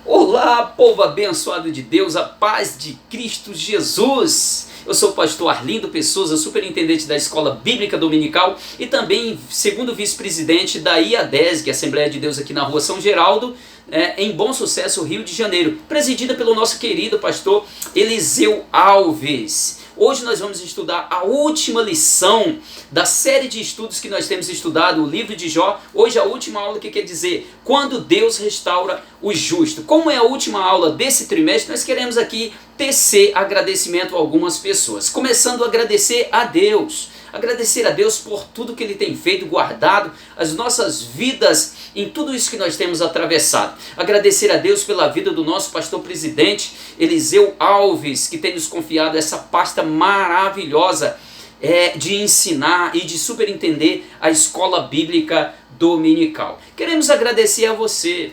Olá, povo abençoado de Deus, a paz de Cristo Jesus. Eu sou o pastor Arlindo Pessoa, superintendente da Escola Bíblica Dominical e também segundo vice-presidente da IADESG, Assembleia de Deus aqui na rua São Geraldo, em Bom Sucesso, Rio de Janeiro, presidida pelo nosso querido pastor Eliseu Alves. Hoje nós vamos estudar a última lição da série de estudos que nós temos estudado, o livro de Jó. Hoje a última aula que quer dizer, quando Deus restaura o justo. Como é a última aula desse trimestre, nós queremos aqui tecer agradecimento a algumas pessoas. Começando a agradecer a Deus. Agradecer a Deus por tudo que Ele tem feito, guardado as nossas vidas em tudo isso que nós temos atravessado. Agradecer a Deus pela vida do nosso pastor presidente Eliseu Alves, que tem nos confiado essa pasta maravilhosa de ensinar e de superintender a escola bíblica dominical. Queremos agradecer a você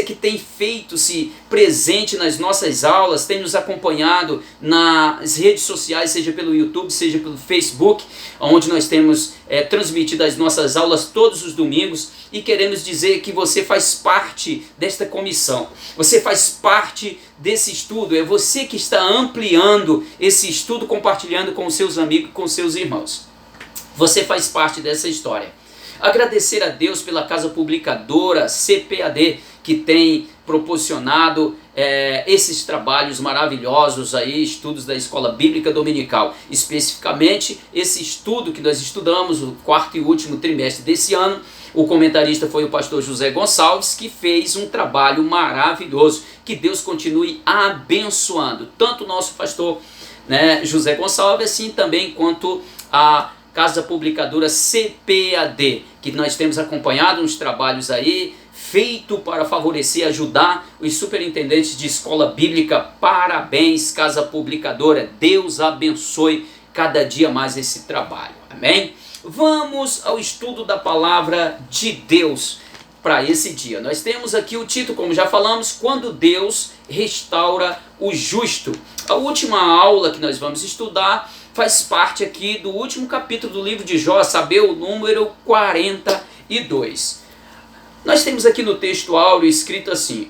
que tem feito-se presente nas nossas aulas, tem nos acompanhado nas redes sociais, seja pelo YouTube, seja pelo Facebook, onde nós temos transmitido as nossas aulas todos os domingos, e queremos dizer que você faz parte desta comissão, você faz parte desse estudo, é você que está ampliando esse estudo, compartilhando com os seus amigos, com os seus irmãos. Você faz parte dessa história. Agradecer a Deus pela casa publicadora CPAD, que tem proporcionado esses trabalhos maravilhosos aí, estudos da Escola Bíblica Dominical. Especificamente, esse estudo que nós estudamos, o quarto e último trimestre desse ano, o comentarista foi o pastor José Gonçalves, que fez um trabalho maravilhoso. Que Deus continue abençoando, tanto o nosso pastor José Gonçalves, assim também quanto a Casa Publicadora CPAD, que nós temos acompanhado uns trabalhos aí, feito para favorecer, ajudar os superintendentes de escola bíblica. Parabéns, Casa Publicadora, Deus abençoe cada dia mais esse trabalho, amém? Vamos ao estudo da palavra de Deus para esse dia. Nós temos aqui o título, como já falamos, quando Deus restaura o justo. A última aula que nós vamos estudar faz parte aqui do último capítulo do livro de Jó, a saber, o número 42. Nós temos aqui no texto áureo escrito assim: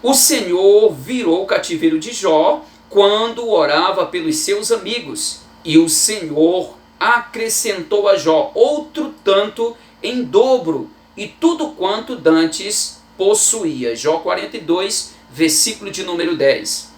o Senhor virou o cativeiro de Jó quando orava pelos seus amigos, e o Senhor acrescentou a Jó outro tanto em dobro, e tudo quanto dantes possuía. Jó 42, versículo de número 10.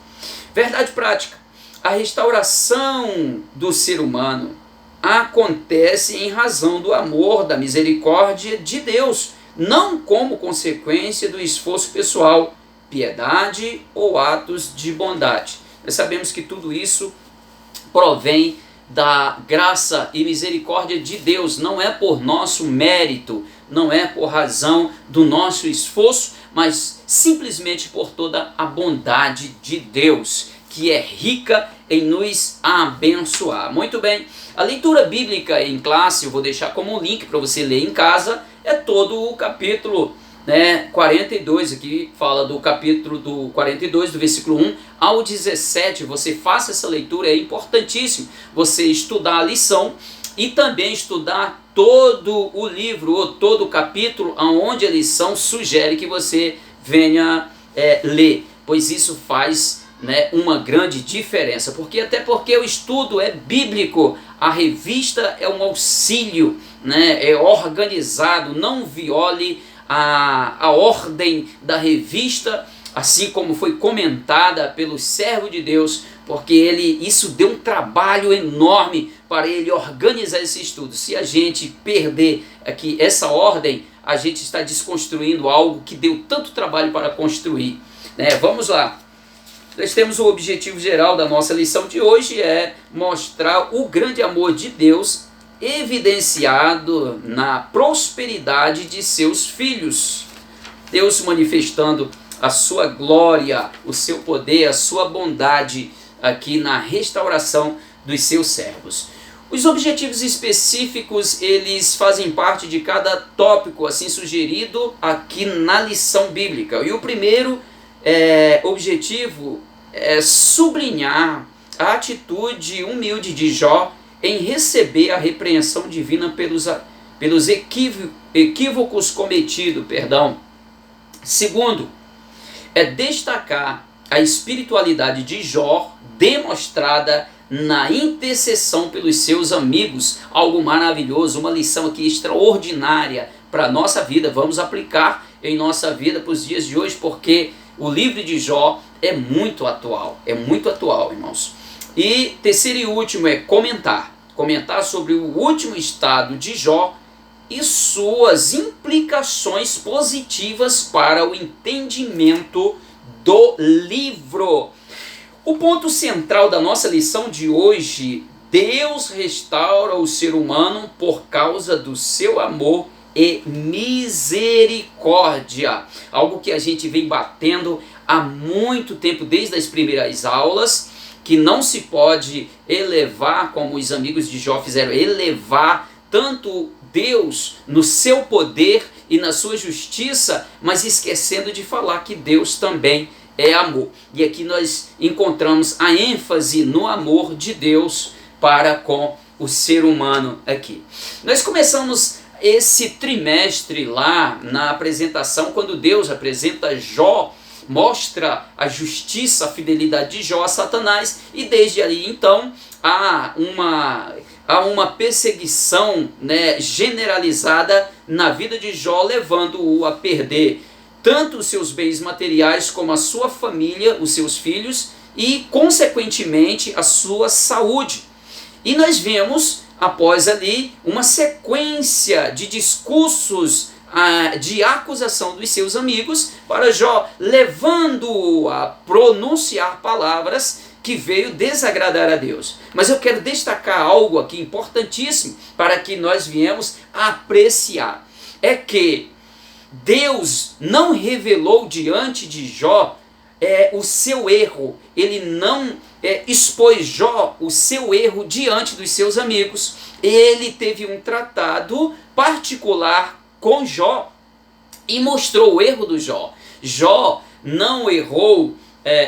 Verdade prática. A restauração do ser humano acontece em razão do amor, da misericórdia de Deus, não como consequência do esforço pessoal, piedade ou atos de bondade. Nós sabemos que tudo isso provém da graça e misericórdia de Deus, não é por nosso mérito, não é por razão do nosso esforço, mas simplesmente por toda a bondade de Deus, que é rica em nos abençoar. Muito bem, a leitura bíblica em classe, eu vou deixar como link para você ler em casa, é todo o capítulo 42, aqui fala do capítulo do 42, do versículo 1 ao 17, você faça essa leitura, é importantíssimo você estudar a lição e também estudar todo o livro, ou todo o capítulo, onde a lição sugere que você venha ler, pois isso faz uma grande diferença, até porque o estudo é bíblico, a revista é um auxílio, é organizado, não viole a ordem da revista, assim como foi comentada pelo servo de Deus, porque isso deu um trabalho enorme para ele organizar esse estudo. Se a gente perder aqui essa ordem, a gente está desconstruindo algo que deu tanto trabalho para construir. Vamos lá. Nós temos o objetivo geral da nossa lição de hoje, é mostrar o grande amor de Deus evidenciado na prosperidade de seus filhos. Deus manifestando a sua glória, o seu poder, a sua bondade aqui na restauração dos seus servos. Os objetivos específicos, eles fazem parte de cada tópico assim sugerido aqui na lição bíblica. E o primeiro objetivo é sublinhar a atitude humilde de Jó em receber a repreensão divina pelos equívocos cometidos. Segundo, é destacar a espiritualidade de Jó demonstrada na intercessão pelos seus amigos. Algo maravilhoso, uma lição aqui extraordinária para a nossa vida. Vamos aplicar em nossa vida para os dias de hoje, porque o livro de Jó é muito atual, irmãos. E terceiro e último é comentar sobre o último estado de Jó e suas implicações positivas para o entendimento do livro. O ponto central da nossa lição de hoje: Deus restaura o ser humano por causa do seu amor e misericórdia. Algo que a gente vem batendo há muito tempo, desde as primeiras aulas, que não se pode elevar, como os amigos de Jó fizeram, elevar tanto Deus no seu poder e na sua justiça, mas esquecendo de falar que Deus também é amor. E aqui nós encontramos a ênfase no amor de Deus para com o ser humano aqui. Nós começamos esse trimestre lá na apresentação, quando Deus apresenta Jó, mostra a justiça, a fidelidade de Jó a Satanás, e desde ali então há uma perseguição, né, generalizada na vida de Jó, levando-o a perder tanto os seus bens materiais como a sua família, os seus filhos e, consequentemente, a sua saúde. E nós vemos, após ali, uma sequência de discursos de acusação dos seus amigos para Jó, levando-o a pronunciar palavras que veio desagradar a Deus. Mas eu quero destacar algo aqui importantíssimo para que nós viemos apreciar. É que Deus não revelou diante de Jó o seu erro. Ele não expôs Jó o seu erro diante dos seus amigos. Ele teve um tratado particular com Jó e mostrou o erro do Jó. Jó não errou,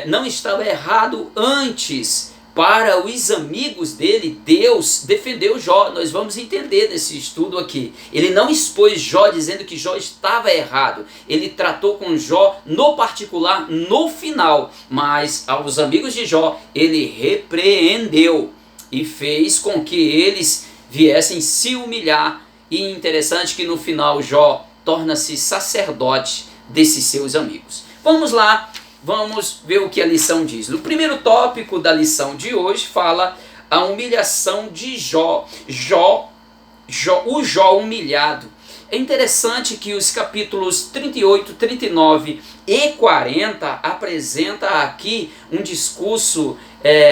não estava errado antes. Para os amigos dele, Deus defendeu Jó. Nós vamos entender nesse estudo aqui. Ele não expôs Jó dizendo que Jó estava errado. Ele tratou com Jó no particular, no final. Mas aos amigos de Jó, ele repreendeu e fez com que eles viessem se humilhar. E interessante que no final Jó torna-se sacerdote desses seus amigos. Vamos lá. Vamos ver o que a lição diz. No primeiro tópico da lição de hoje fala a humilhação de Jó. O Jó humilhado. É interessante que os capítulos 38, 39 e 40 apresenta aqui um discurso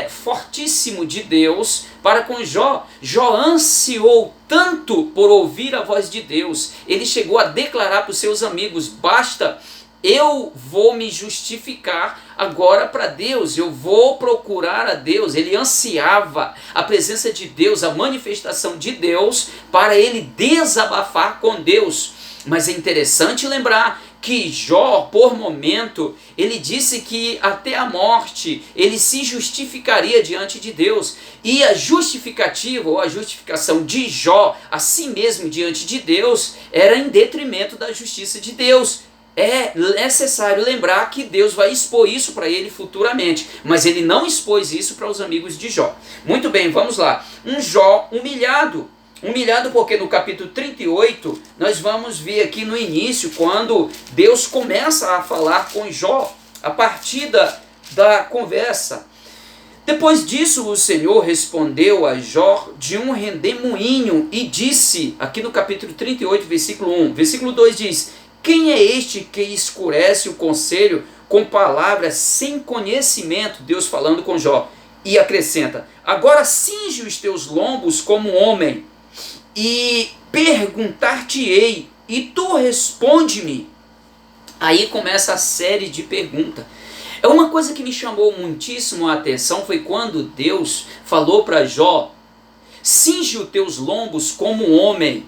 fortíssimo de Deus para com Jó. Jó ansiou tanto por ouvir a voz de Deus. Ele chegou a declarar para os seus amigos: basta, eu vou me justificar agora para Deus, eu vou procurar a Deus. Ele ansiava a presença de Deus, a manifestação de Deus, para ele desabafar com Deus. Mas é interessante lembrar que Jó, por momento, ele disse que até a morte ele se justificaria diante de Deus. E a justificativa ou a justificação de Jó a si mesmo diante de Deus era em detrimento da justiça de Deus. É necessário lembrar que Deus vai expor isso para ele futuramente, mas ele não expôs isso para os amigos de Jó. Muito bem, vamos lá. Um Jó humilhado. Humilhado porque no capítulo 38, nós vamos ver aqui no início, quando Deus começa a falar com Jó, a partir da conversa. Depois disso, o Senhor respondeu a Jó de um redemoinho e disse, aqui no capítulo 38, versículo 1, versículo 2 diz: quem é este que escurece o conselho com palavras sem conhecimento? Deus falando com Jó. E acrescenta: agora cinge os teus lombos como homem, e perguntar-te-ei, e tu responde-me. Aí começa a série de perguntas. É uma coisa que me chamou muitíssimo a atenção, foi quando Deus falou para Jó: cinge os teus lombos como homem.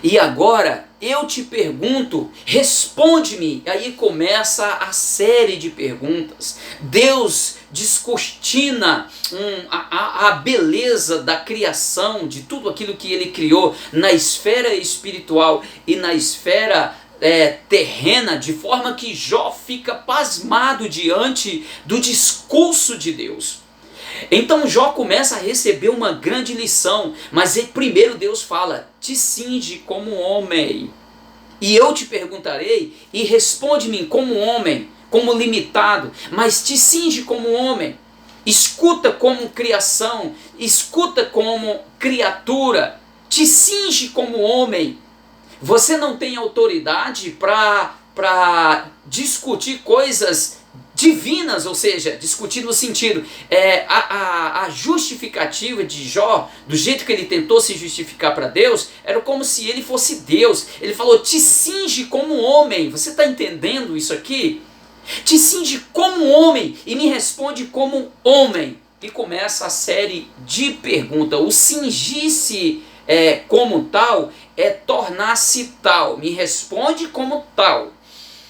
E agora eu te pergunto, responde-me. Aí começa a série de perguntas. Deus descortina a beleza da criação, de tudo aquilo que ele criou na esfera espiritual e na esfera terrena, de forma que Jó fica pasmado diante do discurso de Deus. Então Jó começa a receber uma grande lição, mas primeiro Deus fala: te cinge como homem, e eu te perguntarei, e responde-me como homem, como limitado, mas te cinge como homem, escuta como criação, escuta como criatura, te cinge como homem. Você não tem autoridade para discutir coisas divinas, ou seja, discutir no sentido, a justificativa de Jó, do jeito que ele tentou se justificar para Deus, era como se ele fosse Deus. Ele falou: te cinge como homem. Você está entendendo isso aqui? Te cinge como homem e me responde como homem. E começa a série de perguntas. O cingir-se como tal é tornar-se tal. Me responde como tal.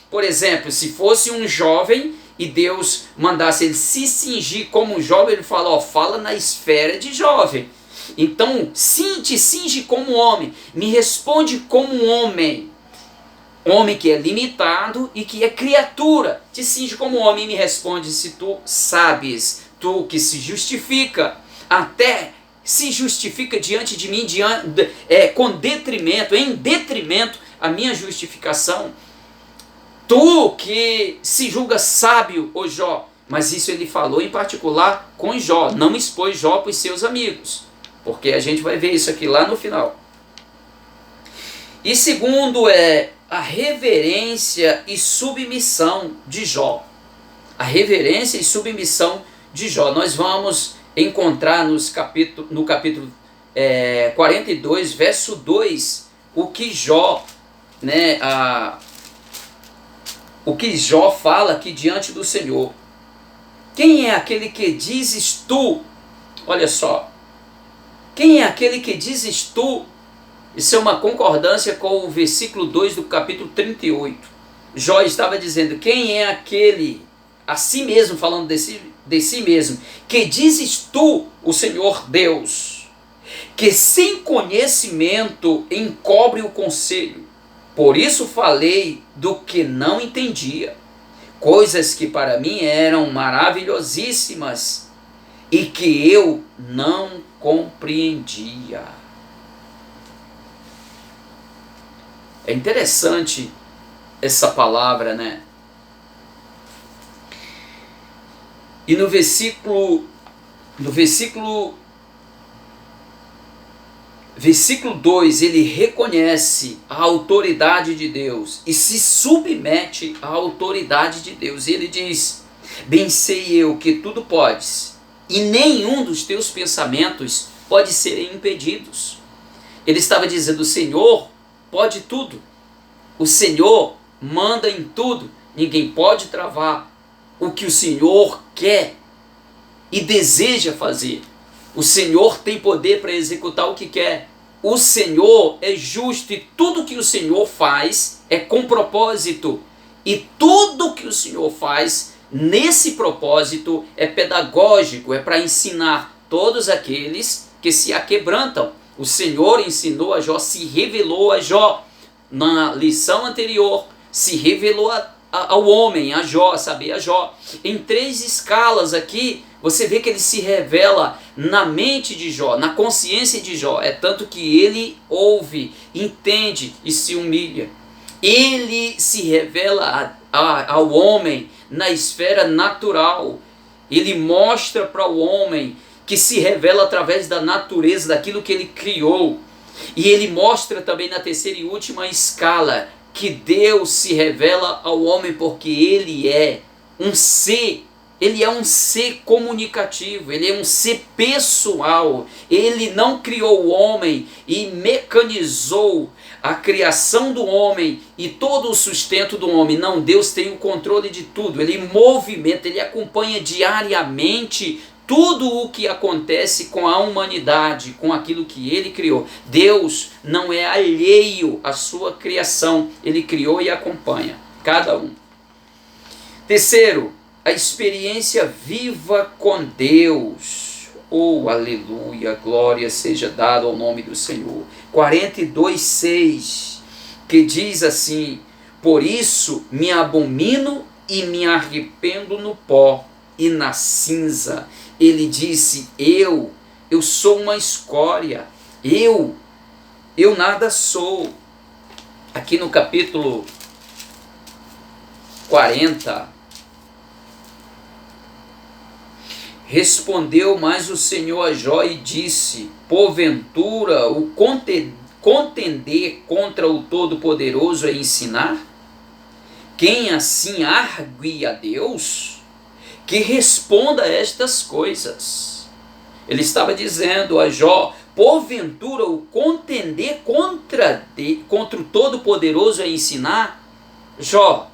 Por exemplo, se fosse um jovem e Deus mandasse ele se cingir como jovem, ele fala: fala na esfera de jovem. Então, sim, te cinge como homem, me responde como homem. Homem que é limitado e que é criatura. Te cinge como homem e me responde se tu sabes, tu que se justifica, até se justifica diante de mim, com detrimento, em detrimento a minha justificação. Tu que se julga sábio, ô Jó. Mas isso ele falou em particular com Jó, não expôs Jó para os seus amigos, porque a gente vai ver isso aqui lá no final. E segundo a reverência e submissão de Jó. A reverência e submissão de Jó. Nós vamos encontrar no capítulo 42, verso 2, o que Jó, o que Jó fala aqui diante do Senhor. Quem é aquele que dizes tu? Olha só. Quem é aquele que dizes tu? Isso é uma concordância com o versículo 2 do capítulo 38. Jó estava dizendo: quem é aquele, a si mesmo, falando de si mesmo, que dizes tu, o Senhor Deus, que sem conhecimento encobre o conselho. Por isso falei do que não entendia, coisas que para mim eram maravilhosíssimas e que eu não compreendia. É interessante essa palavra, né? E no versículo 2, ele reconhece a autoridade de Deus e se submete à autoridade de Deus. Ele diz: bem sei eu que tudo podes, e nenhum dos teus pensamentos pode ser impedidos. Ele estava dizendo: o Senhor pode tudo, o Senhor manda em tudo, ninguém pode travar o que o Senhor quer e deseja fazer. O Senhor tem poder para executar o que quer. O Senhor é justo e tudo que o Senhor faz é com propósito. E tudo que o Senhor faz nesse propósito é pedagógico, é para ensinar todos aqueles que se aquebrantam. O Senhor ensinou a Jó, se revelou a Jó. Na lição anterior, se revelou ao homem, a Jó, a saber, a Jó. Em 3 escalas aqui, você vê que ele se revela na mente de Jó, na consciência de Jó. É tanto que ele ouve, entende e se humilha. Ele se revela ao homem na esfera natural. Ele mostra para o homem que se revela através da natureza, daquilo que ele criou. E ele mostra também na terceira e última escala que Deus se revela ao homem porque ele é um ser. Ele é um ser comunicativo, ele é um ser pessoal. Ele não criou o homem e mecanizou a criação do homem e todo o sustento do homem. Não, Deus tem o controle de tudo. Ele movimenta, ele acompanha diariamente tudo o que acontece com a humanidade, com aquilo que ele criou. Deus não é alheio à sua criação. Ele criou e acompanha cada um. Terceiro, a experiência viva com Deus. Oh, aleluia, glória seja dada ao nome do Senhor. 42:6, que diz assim: Por isso me abomino e me arrependo no pó e na cinza. Ele disse, eu sou uma escória, eu nada sou. Aqui no capítulo 40, respondeu mais o Senhor a Jó e disse, porventura o contender contra o Todo-Poderoso é ensinar? Quem assim argue a Deus, que responda a estas coisas. Ele estava dizendo a Jó, porventura o contender contra o Todo-Poderoso é ensinar? Jó,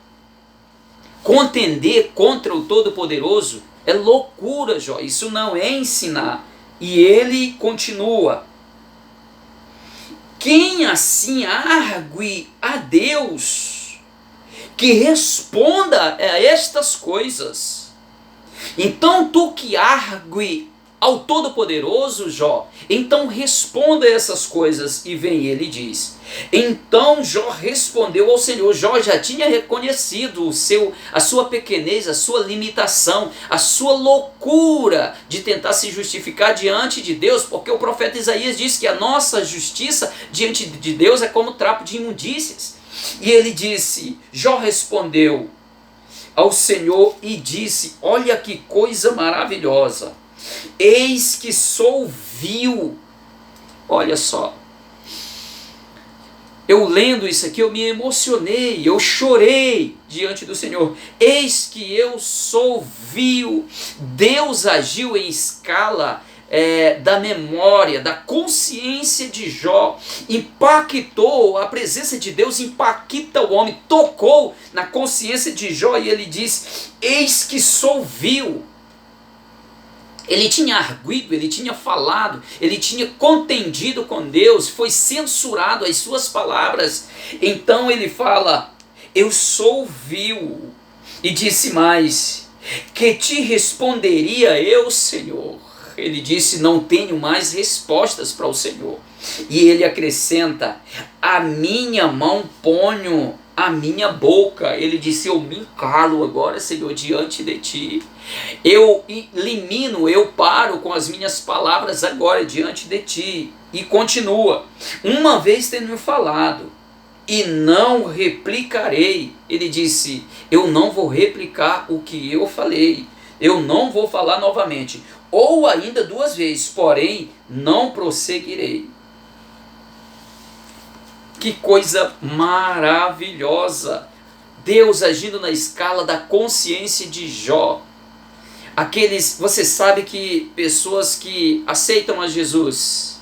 contender contra o Todo-Poderoso é loucura, Jó, isso não é ensinar. E ele continua, quem assim argue a Deus, que responda a estas coisas. Então tu que argue ao Todo-Poderoso, Jó, então responda essas coisas. E vem ele e diz, então Jó respondeu ao Senhor. Jó já tinha reconhecido a sua pequenez, a sua limitação, a sua loucura de tentar se justificar diante de Deus, porque o profeta Isaías diz que a nossa justiça diante de Deus é como trapo de imundícias. E ele disse, Jó respondeu ao Senhor e disse, olha que coisa maravilhosa, eis que sou vil. Olha só, eu lendo isso aqui, eu me emocionei, eu chorei diante do Senhor. Eis que eu sou vil. Deus agiu em escala da memória, da consciência de Jó, impactou, a presença de Deus impacta o homem, tocou na consciência de Jó e ele diz, eis que sou vil. Ele tinha arguido, ele tinha falado, ele tinha contendido com Deus, foi censurado as suas palavras. Então ele fala, eu sou vil. E disse mais, que te responderia eu, Senhor? Ele disse, não tenho mais respostas para o Senhor. E ele acrescenta, a minha mão ponho a minha boca. Ele disse, eu me calo agora, Senhor, diante de ti. Eu elimino, eu paro com as minhas palavras agora diante de ti. E continua, uma vez tendo falado, e não replicarei. Ele disse, eu não vou replicar o que eu falei, eu não vou falar novamente, ou ainda duas vezes, porém não prosseguirei. Que coisa maravilhosa! Deus agindo na escala da consciência de Jó. Você sabe que pessoas que aceitam a Jesus,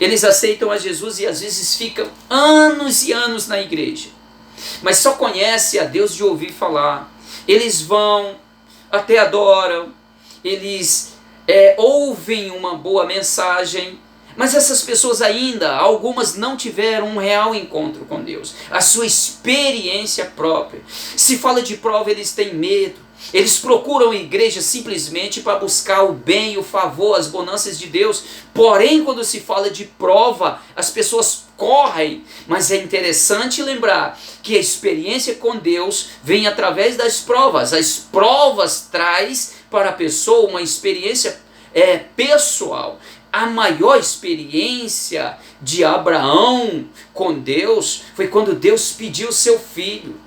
eles aceitam a Jesus e às vezes ficam anos e anos na igreja, mas só conhecem a Deus de ouvir falar. Eles vão, até adoram, eles ouvem uma boa mensagem, mas essas pessoas ainda, algumas não tiveram um real encontro com Deus, a sua experiência própria. Se fala de prova, eles têm medo, eles procuram a igreja simplesmente para buscar o bem, o favor, as bonanças de Deus. Porém, quando se fala de prova, as pessoas correm. Mas é interessante lembrar que a experiência com Deus vem através das provas. As provas traz para a pessoa uma experiência pessoal. A maior experiência de Abraão com Deus foi quando Deus pediu seu filho.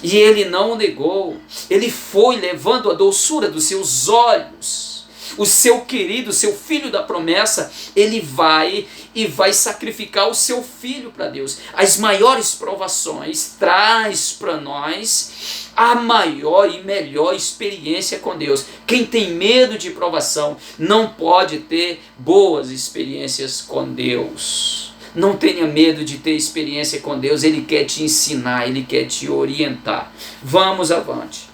E ele não o negou. Ele foi levando a doçura dos seus olhos. O seu querido, seu filho da promessa, ele vai sacrificar o seu filho para Deus. As maiores provações traz para nós a maior e melhor experiência com Deus. Quem tem medo de provação não pode ter boas experiências com Deus. Não tenha medo de ter experiência com Deus. Ele quer te ensinar, Ele quer te orientar. Vamos avante.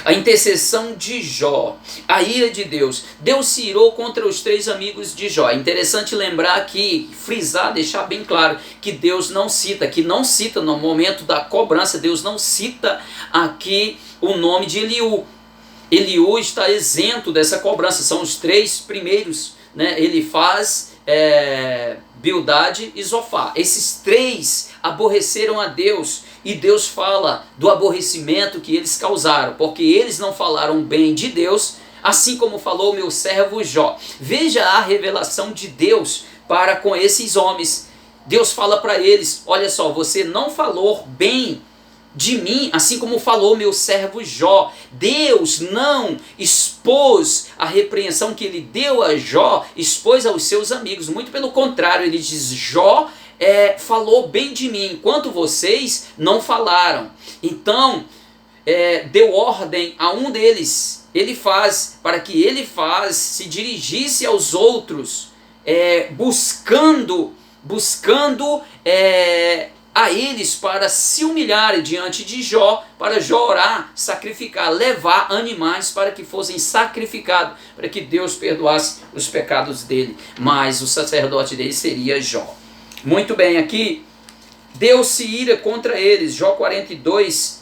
A intercessão de Jó, a ira de Deus. Deus se irou contra os 3 amigos de Jó. É interessante lembrar aqui, frisar, deixar bem claro que Deus não cita, no momento da cobrança, Deus não cita aqui o nome de Eliú. Eliú está isento dessa cobrança, são os 3 primeiros, né? Ele faz Bildade e Zofar. Esses 3 aborreceram a Deus e Deus fala do aborrecimento que eles causaram, porque eles não falaram bem de Deus, assim como falou meu servo Jó. Veja a revelação de Deus para com esses homens. Deus fala para eles: olha só, você não falou bem de mim, assim como falou meu servo Jó. Deus não expôs a repreensão que ele deu a Jó, expôs aos seus amigos. Muito pelo contrário, ele diz: Jó falou bem de mim, enquanto vocês não falaram. Então, deu ordem a um deles, para que ele se dirigisse aos outros, buscando a eles para se humilharem diante de Jó, para Jó orar, sacrificar, levar animais para que fossem sacrificados, para que Deus perdoasse os pecados dele. Mas o sacerdote dele seria Jó. Muito bem, aqui Deus se ira contra eles. Jó 42,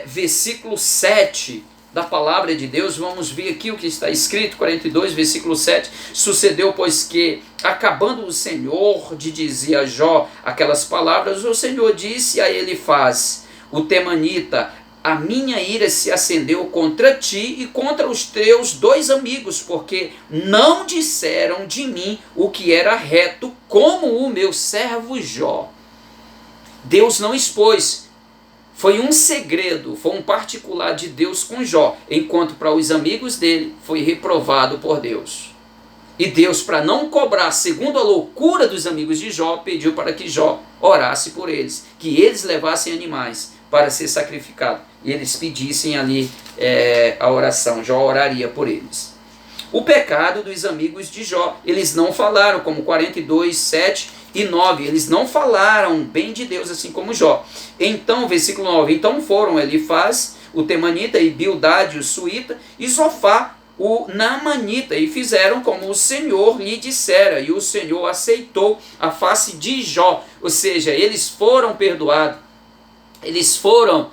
versículo 7 da palavra de Deus. Vamos ver aqui o que está escrito, 42, versículo 7. Sucedeu, pois que, acabando o Senhor de dizer a Jó aquelas palavras, o Senhor disse a Elifaz, o temanita: a minha ira se acendeu contra ti e contra os teus 2 amigos, porque não disseram de mim o que era reto, como o meu servo Jó. Deus não expôs. Foi um segredo, foi um particular de Deus com Jó, enquanto para os amigos dele foi reprovado por Deus. E Deus, para não cobrar segundo a loucura dos amigos de Jó, pediu para que Jó orasse por eles, que eles levassem animais para ser sacrificado, e eles pedissem ali a oração. Jó oraria por eles. O pecado dos amigos de Jó, eles não falaram, como 42, 7 e 9, eles não falaram bem de Deus, assim como Jó. Então, versículo 9, então foram Elifaz, o temanita, e Bildade, o suíta, e Zofá, o naamanita, e fizeram como o Senhor lhe dissera, e o Senhor aceitou a face de Jó. Ou seja, eles foram perdoados, eles foram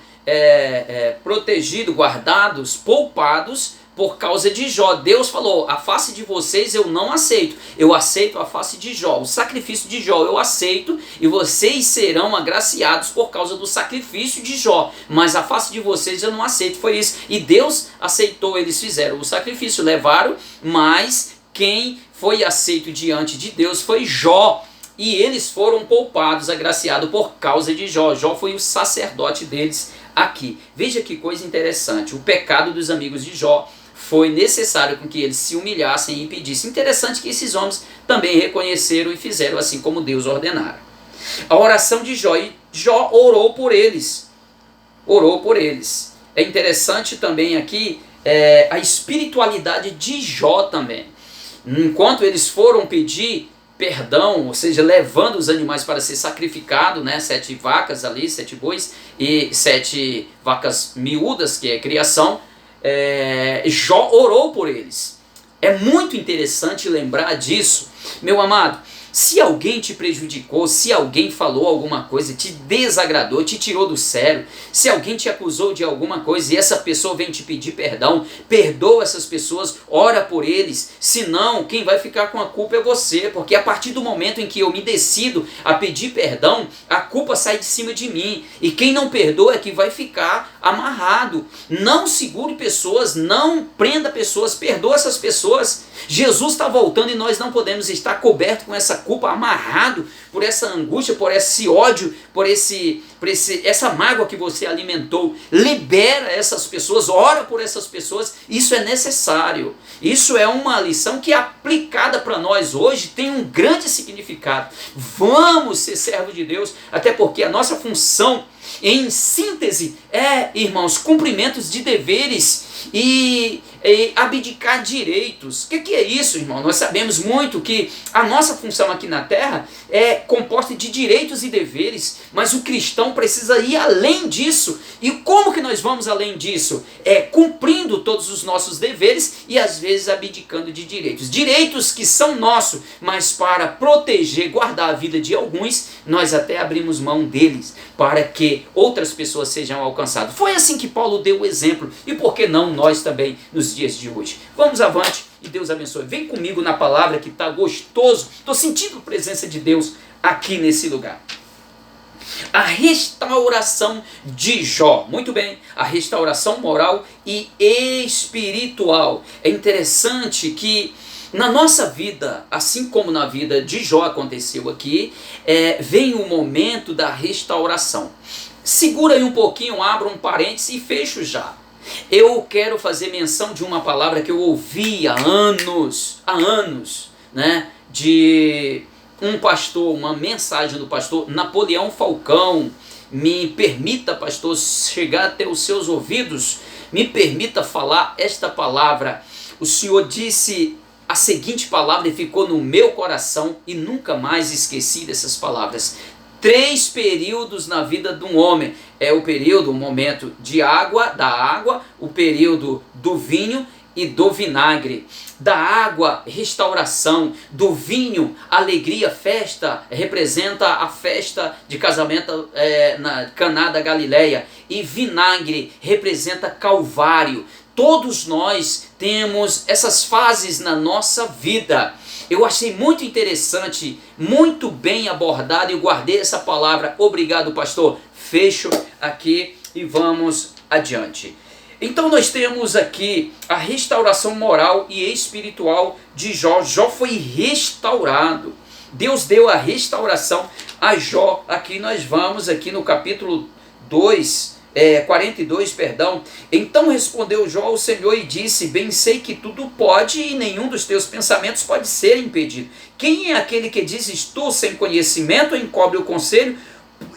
protegidos, guardados, poupados por causa de Jó. Deus falou: a face de vocês eu não aceito, eu aceito a face de Jó, o sacrifício de Jó eu aceito, e vocês serão agraciados por causa do sacrifício de Jó, mas a face de vocês eu não aceito. Foi isso, e Deus aceitou. Eles fizeram o sacrifício, levaram, mas quem foi aceito diante de Deus foi Jó, e eles foram poupados, agraciados por causa de Jó. Jó foi o sacerdote deles aqui. Veja que coisa interessante, o pecado dos amigos de Jó foi necessário com que eles se humilhassem e pedissem. Interessante que esses homens também reconheceram e fizeram assim como Deus ordenara. A oração de Jó, e Jó orou por eles. Orou por eles. É interessante também aqui a espiritualidade de Jó também. Enquanto eles foram pedir perdão, ou seja, levando os animais para ser sacrificado, 7 vacas ali, 7 bois e 7 vacas miúdas, que é criação, Jó orou por eles. É muito interessante lembrar disso, meu amado. Se alguém te prejudicou, se alguém falou alguma coisa, te desagradou, te tirou do sério, se alguém te acusou de alguma coisa e essa pessoa vem te pedir perdão, perdoa essas pessoas, ora por eles, senão quem vai ficar com a culpa é você, porque a partir do momento em que eu me decido a pedir perdão, a culpa sai de cima de mim, e quem não perdoa é que vai ficar amarrado. Não segure pessoas, não prenda pessoas, perdoa essas pessoas. Jesus está voltando e nós não podemos estar cobertos com essa culpa, amarrado por essa angústia, por esse ódio, por essa mágoa que você alimentou. Libera essas pessoas, ora por essas pessoas. Isso é necessário. Isso é uma lição que, aplicada para nós hoje, tem um grande significado. Vamos ser servos de Deus, até porque a nossa função, em síntese, irmãos, cumprimentos de deveres e abdicar direitos. O que é isso, irmão? Nós sabemos muito que a nossa função aqui na terra é composta de direitos e deveres, mas o cristão precisa ir além disso. E como que nós vamos além disso? Cumprindo todos os nossos deveres e às vezes abdicando de direitos. Direitos que são nossos, mas para proteger, guardar a vida de alguns, nós até abrimos mão deles para que outras pessoas sejam alcançadas. Foi assim que Paulo deu o exemplo, e por que não nós também nos dias de hoje? Vamos avante e Deus abençoe. Vem comigo na palavra que está gostoso. Estou sentindo a presença de Deus aqui nesse lugar. A restauração de Jó. Muito bem, a restauração moral e espiritual. É interessante que na nossa vida, assim como na vida de Jó aconteceu aqui, vem o momento da restauração. Segura aí um pouquinho, abra um parênteses e fecho já. Eu quero fazer menção de uma palavra que eu ouvi há anos, né, de um pastor, uma mensagem do pastor Napoleão Falcão. Me permita, pastor, chegar até os seus ouvidos, me permita falar esta palavra. O Senhor disse a seguinte palavra e ficou no meu coração e nunca mais esqueci dessas palavras. 3 períodos na vida de um homem. É o período, o momento da água, o período do vinho e do vinagre. Da água, restauração. Do vinho, alegria, festa, representa a festa de casamento na Caná da Galileia. E vinagre representa Calvário. Todos nós temos essas fases na nossa vida. Eu achei muito interessante, muito bem abordado e guardei essa palavra. Obrigado, pastor. Fecho aqui e vamos adiante. Então nós temos aqui a restauração moral e espiritual de Jó. Jó foi restaurado. Deus deu a restauração a Jó. Aqui nós vamos aqui no capítulo 42, perdão. Então respondeu Jó ao Senhor e disse: bem sei que tudo pode e nenhum dos teus pensamentos pode ser impedido. Quem é aquele que dizes tu sem conhecimento encobre o conselho?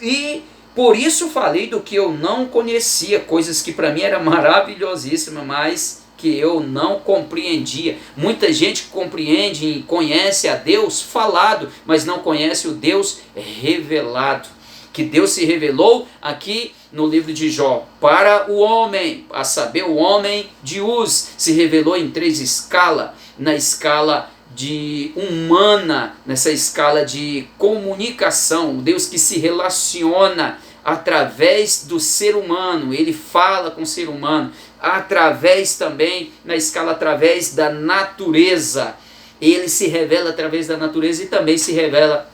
E por isso falei do que eu não conhecia, coisas que para mim eram maravilhosíssimas, mas que eu não compreendia. Muita gente compreende e conhece a Deus falado, mas não conhece o Deus revelado. Que Deus se revelou aqui no livro de Jó para o homem, a saber, o homem de Uz, se revelou em 3 escalas, na escala de humana, nessa escala de comunicação, o Deus que se relaciona através do ser humano, ele fala com o ser humano, através também, na escala através da natureza, ele se revela através da natureza e também se revela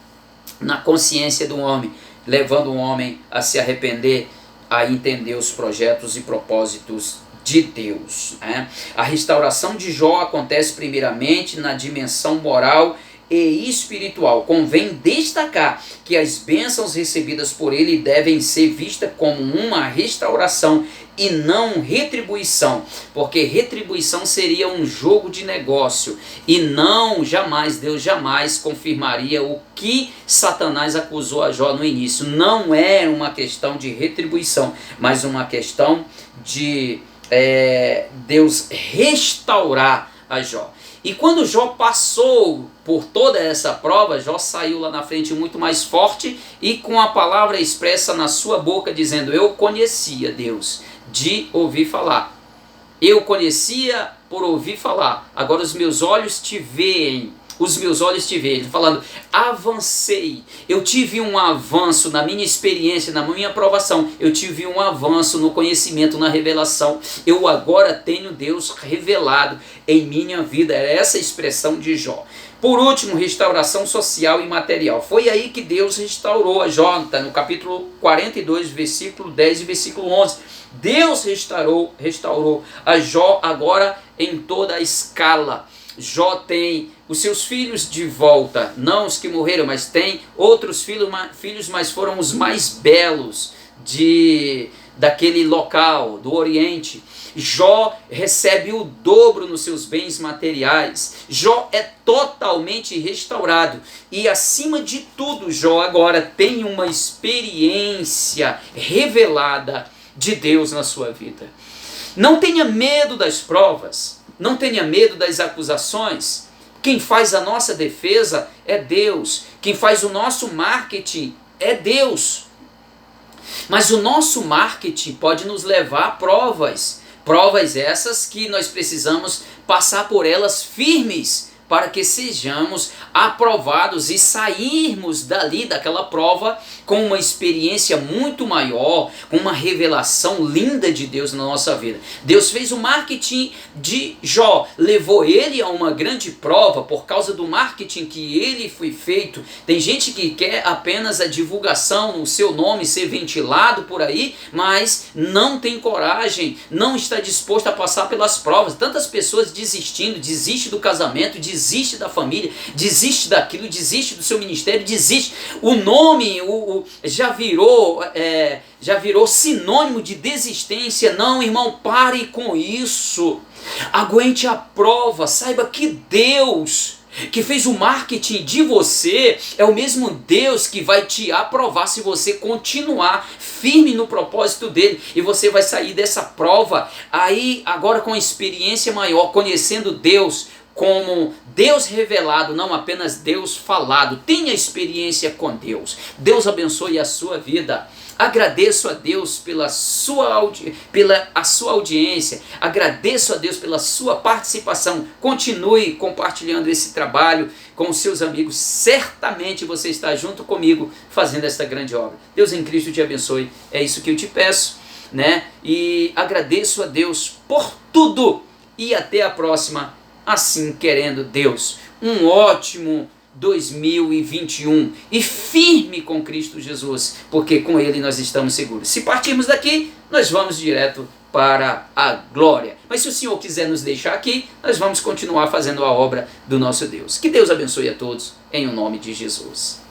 na consciência do homem, levando o homem a se arrepender, a entender os projetos e propósitos de Deus, né? A restauração de Jó acontece primeiramente na dimensão moral e espiritual. Convém destacar que as bênçãos recebidas por ele devem ser vistas como uma restauração e não retribuição, porque retribuição seria um jogo de negócio e Deus jamais confirmaria o que Satanás acusou a Jó no início. Não é uma questão de retribuição, mas uma questão de Deus restaurar a Jó. E quando Jó passou por toda essa prova, Jó saiu lá na frente muito mais forte e com a palavra expressa na sua boca, dizendo: eu conhecia Deus de ouvir falar. Eu conhecia por ouvir falar. Agora os meus olhos te veem. Os meus olhos te veem. Ele falando: avancei. Eu tive um avanço na minha experiência, na minha aprovação. Eu tive um avanço no conhecimento, na revelação. Eu agora tenho Deus revelado em minha vida. É essa a expressão de Jó. Por último, restauração social e material. Foi aí que Deus restaurou a Jó. Está no capítulo 42, versículo 10 e versículo 11. Deus restaurou a Jó agora em toda a escala. Jó tem os seus filhos de volta, não os que morreram, mas tem outros filhos, mas foram os mais belos daquele local, do Oriente. Jó recebe o dobro nos seus bens materiais. Jó é totalmente restaurado. E acima de tudo, Jó agora tem uma experiência revelada de Deus na sua vida. Não tenha medo das provas. Não tenha medo das acusações. Quem faz a nossa defesa é Deus. Quem faz o nosso marketing é Deus. Mas o nosso marketing pode nos levar a provas. Provas essas que nós precisamos passar por elas firmes para que sejamos aprovados e sairmos dali daquela prova com uma experiência muito maior, com uma revelação linda de Deus na nossa vida. Deus fez o marketing de Jó, levou ele a uma grande prova por causa do marketing que ele foi feito. Tem gente que quer apenas a divulgação, o seu nome ser ventilado por aí, mas não tem coragem, não está disposto a passar pelas provas. Tantas pessoas desistindo, desiste do casamento, desiste da família, desiste daquilo, desiste do seu ministério, desiste. O nome já virou sinônimo de desistência. Não, irmão, pare com isso. Aguente a prova, saiba que Deus que fez o marketing de você é o mesmo Deus que vai te aprovar se você continuar firme no propósito dele, e você vai sair dessa prova aí agora com experiência maior, conhecendo Deus como Deus revelado, não apenas Deus falado. Tenha experiência com Deus. Deus abençoe a sua vida. Agradeço a Deus pela sua audiência, agradeço a Deus pela sua participação. Continue compartilhando esse trabalho com os seus amigos, certamente você está junto comigo fazendo esta grande obra. Deus em Cristo te abençoe, é isso que eu te peço, né? E agradeço a Deus por tudo, e até a próxima, assim querendo Deus. Um ótimo 2021 e firme com Cristo Jesus, porque com Ele nós estamos seguros. Se partirmos daqui, nós vamos direto para a glória. Mas se o Senhor quiser nos deixar aqui, nós vamos continuar fazendo a obra do nosso Deus. Que Deus abençoe a todos, em o nome de Jesus.